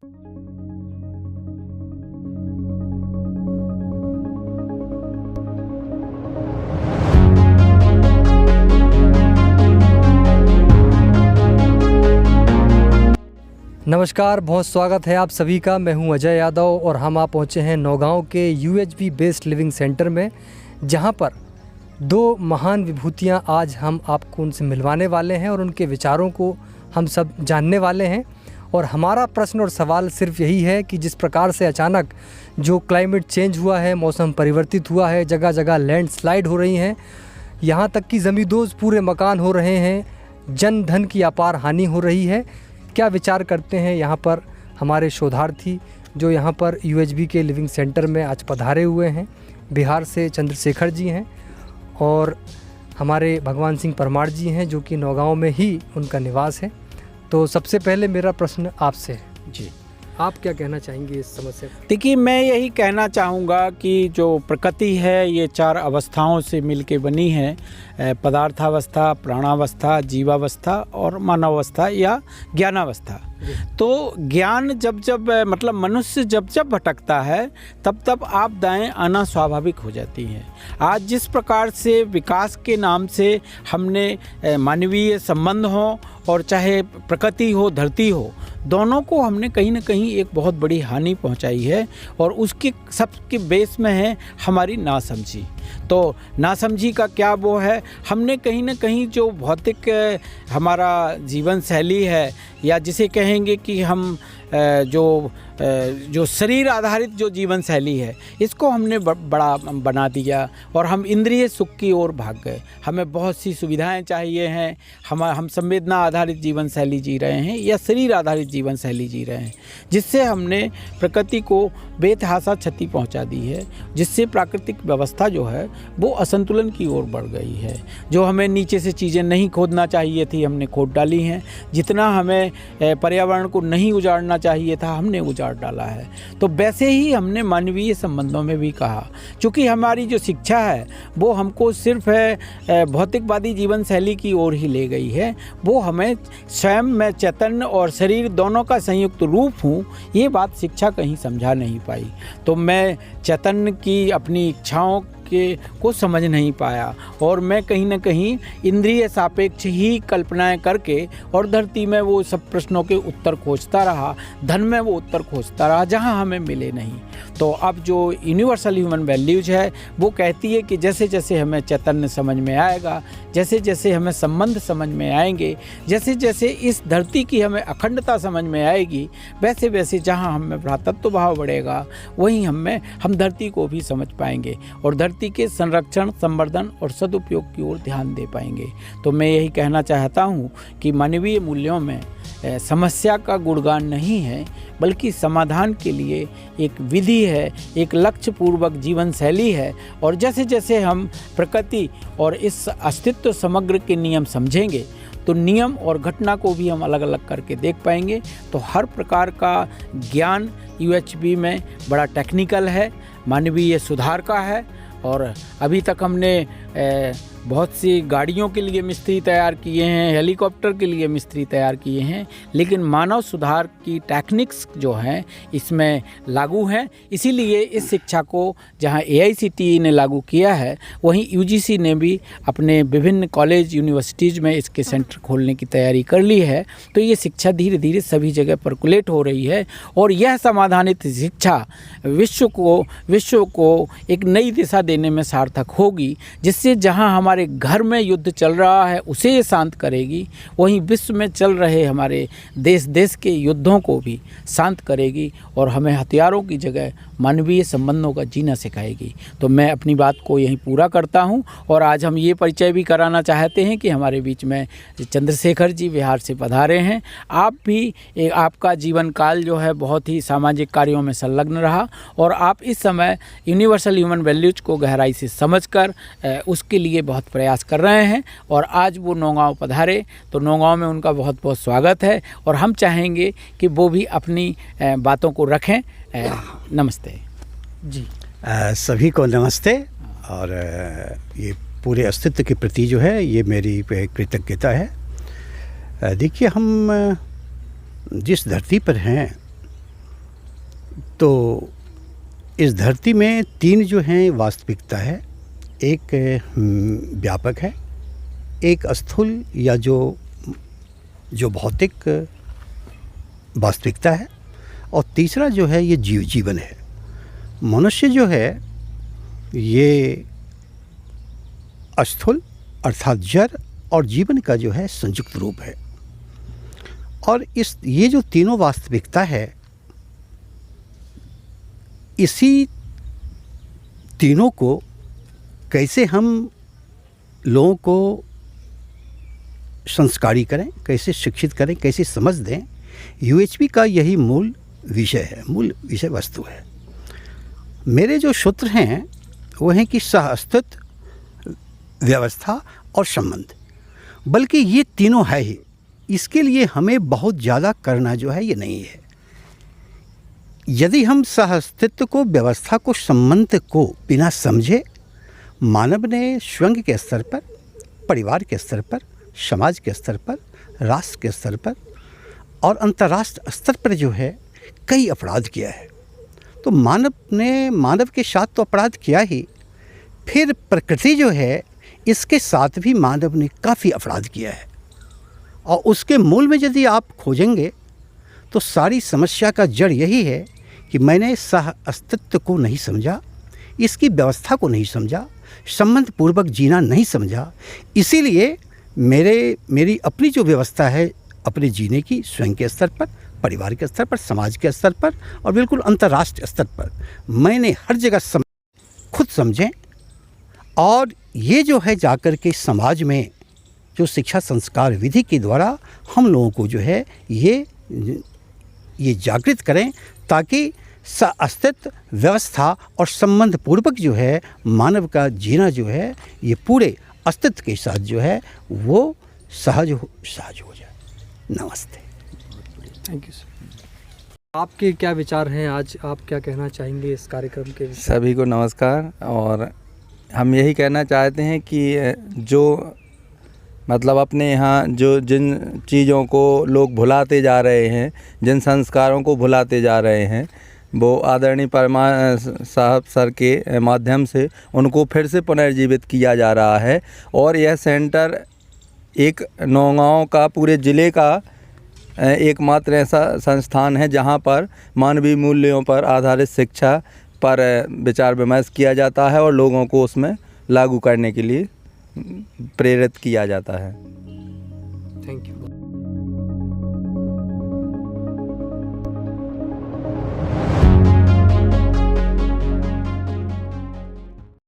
नमस्कार, बहुत स्वागत है आप सभी का। मैं हूं अजय यादव और हम आप पहुंचे हैं नौगांव के UHB बेस्ड लिविंग सेंटर में, जहां पर दो महान विभूतियां आज हम आपको उनसे मिलवाने वाले हैं और उनके विचारों को हम सब जानने वाले हैं। और हमारा प्रश्न और सवाल सिर्फ यही है कि जिस प्रकार से अचानक जो क्लाइमेट चेंज हुआ है, मौसम परिवर्तित हुआ है, जगह जगह लैंडस्लाइड हो रही हैं, यहाँ तक कि ज़मींदोज़ पूरे मकान हो रहे हैं, जन धन की अपार हानि हो रही है। क्या विचार करते हैं यहाँ पर हमारे शोधार्थी जो यहाँ पर UHB के लिविंग सेंटर में आज पधारे हुए हैं। बिहार से चंद्रशेखर जी हैं और हमारे भगवान सिंह परमार जी हैं जो कि नौगांव में ही उनका निवास है। तो सबसे पहले मेरा प्रश्न आपसे है जी, आप क्या कहना चाहेंगे इस समस्या पर? देखिए, मैं यही कहना चाहूँगा कि जो प्रकृति है ये 4 अवस्थाओं से मिलके बनी है, पदार्थावस्था, प्राणावस्था, जीवावस्था और मानवावस्था या ज्ञानावस्था। तो ज्ञान जब मतलब मनुष्य जब भटकता है तब आपदाएं आना स्वाभाविक हो जाती हैं। आज जिस प्रकार से विकास के नाम से हमने मानवीय संबंध हो और चाहे प्रकृति हो, धरती हो, दोनों को हमने कहीं ना कहीं एक बहुत बड़ी हानि पहुंचाई है और उसके सबके बेस में है हमारी नासमझी। तो नासमझी का क्या वो है, हमने कहीं ना कहीं जो भौतिक हमारा जीवन शैली है या जिसे कहेंगे कि हम जो शरीर आधारित जो जीवन शैली है, इसको हमने बड़ा बना दिया और हम इंद्रिय सुख की ओर भाग गए। हमें बहुत सी सुविधाएं चाहिए हैं, हम संवेदना आधारित जीवन शैली जी रहे हैं या शरीर आधारित जीवन शैली जी रहे हैं, जिससे हमने प्रकृति को बेतहाशा क्षति पहुंचा दी है, जिससे प्राकृतिक व्यवस्था जो है वो असंतुलन की ओर बढ़ गई है। जो हमें नीचे से चीज़ें नहीं खोदना चाहिए थी, हमने खोद डाली हैं। जितना हमें पर्यावरण को नहीं उजाड़ना चाहिए था, हमने उजाड़ डाला है। तो वैसे ही हमने मानवीय संबंधों में भी कहा, क्योंकि हमारी जो शिक्षा है वो हमको सिर्फ भौतिकवादी जीवन शैली की ओर ही ले गई है। वो हमें स्वयं मैं चैतन्य और शरीर दोनों का संयुक्त रूप हूँ, ये बात शिक्षा कहीं समझा नहीं पाई। तो मैं चैतन्य की अपनी इच्छाओं को समझ नहीं पाया और मैं कहीं ना कहीं इंद्रिय सापेक्ष ही कल्पनाएं करके और धरती में वो सब प्रश्नों के उत्तर खोजता रहा, धन में वो उत्तर खोजता रहा जहां हमें मिले नहीं। तो अब जो यूनिवर्सल ह्यूमन वैल्यूज है वो कहती है कि जैसे जैसे हमें चैतन्य समझ में आएगा, जैसे जैसे हमें संबंध समझ में आएंगे, जैसे जैसे इस धरती की हमें अखंडता समझ में आएगी, वैसे वैसे जहाँ हमें भ्रातृत्व भाव बढ़ेगा वहीं हम धरती को भी समझ पाएंगे और धरती के संरक्षण, संवर्धन और सदुपयोग की ओर ध्यान दे पाएंगे। तो मैं यही कहना चाहता हूँ कि मानवीय मूल्यों में समस्या का गुणगान नहीं है, बल्कि समाधान के लिए एक विधि है, एक लक्ष्य पूर्वक जीवन शैली है। और जैसे जैसे हम प्रकृति और इस अस्तित्व समग्र के नियम समझेंगे तो नियम और घटना को भी हम अलग अलग करके देख पाएंगे। तो हर प्रकार का ज्ञान UHB में बड़ा टेक्निकल है, मानवीय सुधार का है। और अभी तक हमने बहुत सी गाड़ियों के लिए मिस्त्री तैयार किए हैं, हेलीकॉप्टर के लिए मिस्त्री तैयार किए हैं, लेकिन मानव सुधार की टेक्निक्स जो हैं इसमें लागू हैं। इसीलिए इस शिक्षा को जहां AICTE ने लागू किया है, वहीं UGC ने भी अपने विभिन्न कॉलेज यूनिवर्सिटीज़ में इसके सेंटर खोलने की तैयारी कर ली है। तो ये शिक्षा धीरे धीरे सभी जगह परकुलेट हो रही है और यह समाधानित शिक्षा विश्व को एक नई दिशा देने में सार्थक होगी, जिससे जहां हमारे घर में युद्ध चल रहा है उसे ये शांत करेगी, वहीं विश्व में चल रहे हमारे देश के युद्धों को भी शांत करेगी और हमें हथियारों की जगह मानवीय संबंधों का जीना सिखाएगी। तो मैं अपनी बात को यहीं पूरा करता हूं और आज हम ये परिचय भी कराना चाहते हैं कि हमारे बीच में चंद्रशेखर जी बिहार से पधारे हैं। आप भी आपका जीवन काल जो है बहुत ही सामाजिक कार्यों में संलग्न रहा और आप इस समय यूनिवर्सल ह्यूमन वैल्यूज को गहराई से समझकर उसके लिए बहुत प्रयास कर रहे हैं और आज वो नौगांव पधारे, तो नौगांव में उनका बहुत बहुत स्वागत है और हम चाहेंगे कि वो भी अपनी बातों को रखें। नमस्ते जी। सभी को नमस्ते। और ये पूरे अस्तित्व के प्रति जो है ये मेरी कृतज्ञता है। देखिए, हम जिस धरती पर हैं तो इस धरती में 3 जो हैं वास्तविकता है। एक व्यापक है, एक स्थूल या जो भौतिक वास्तविकता है, और तीसरा जो है ये जीवन है। मनुष्य जो है ये स्थूल अर्थात जड़ और जीवन का जो है संयुक्त रूप है। और ये जो तीनों वास्तविकता है, इसी तीनों को कैसे हम लोगों को संस्कारी करें, कैसे शिक्षित करें, कैसे समझ दें, यूएचपी का यही मूल विषय है, मूल विषय वस्तु है। मेरे जो सूत्र हैं वो हैं कि सह अस्तित्व, व्यवस्था और संबंध, बल्कि ये तीनों है ही। इसके लिए हमें बहुत ज़्यादा करना जो है ये नहीं है। यदि हम सह अस्तित्व को, व्यवस्था को, संबंध को बिना समझे मानव ने स्वयं के स्तर पर, परिवार के स्तर पर, समाज के स्तर पर, राष्ट्र के स्तर पर और अंतर्राष्ट्रीय स्तर पर जो है कई अपराध किया है। तो मानव के साथ तो अपराध किया ही, फिर प्रकृति जो है इसके साथ भी मानव ने काफ़ी अपराध किया है। और उसके मूल में यदि आप खोजेंगे तो सारी समस्या का जड़ यही है कि मैंने सह अस्तित्व को नहीं समझा, इसकी व्यवस्था को नहीं समझा, संबंध पूर्वक जीना नहीं समझा। इसीलिए मेरी अपनी जो व्यवस्था है अपने जीने की, स्वयं के स्तर पर, परिवार के स्तर पर, समाज के स्तर पर और बिल्कुल अंतर्राष्ट्रीय स्तर पर, मैंने हर जगह खुद समझें। और ये जो है जाकर के समाज में जो शिक्षा संस्कार विधि के द्वारा हम लोगों को जो है ये जागृत करें, ताकि अस्तित्व, व्यवस्था और संबंध पूर्वक जो है मानव का जीना जो है ये पूरे अस्तित्व के साथ जो है वो सहज हो जाए। नमस्ते। Thank you sir. आपके क्या विचार हैं, आज आप क्या कहना चाहेंगे इस कार्यक्रम के विषय? सभी को नमस्कार। और हम यही कहना चाहते हैं कि जो मतलब अपने यहाँ जिन चीज़ों को लोग भुलाते जा रहे हैं, जिन संस्कारों को भुलाते जा रहे हैं, वो आदरणीय परमा साहब सर के माध्यम से उनको फिर से पुनर्जीवित किया जा रहा है। और यह सेंटर एक नौगांव का, पूरे ज़िले का एकमात्र ऐसा संस्थान है जहाँ पर मानवीय मूल्यों पर आधारित शिक्षा पर विचार विमर्श किया जाता है और लोगों को उसमें लागू करने के लिए प्रेरित किया जाता है। Thank you.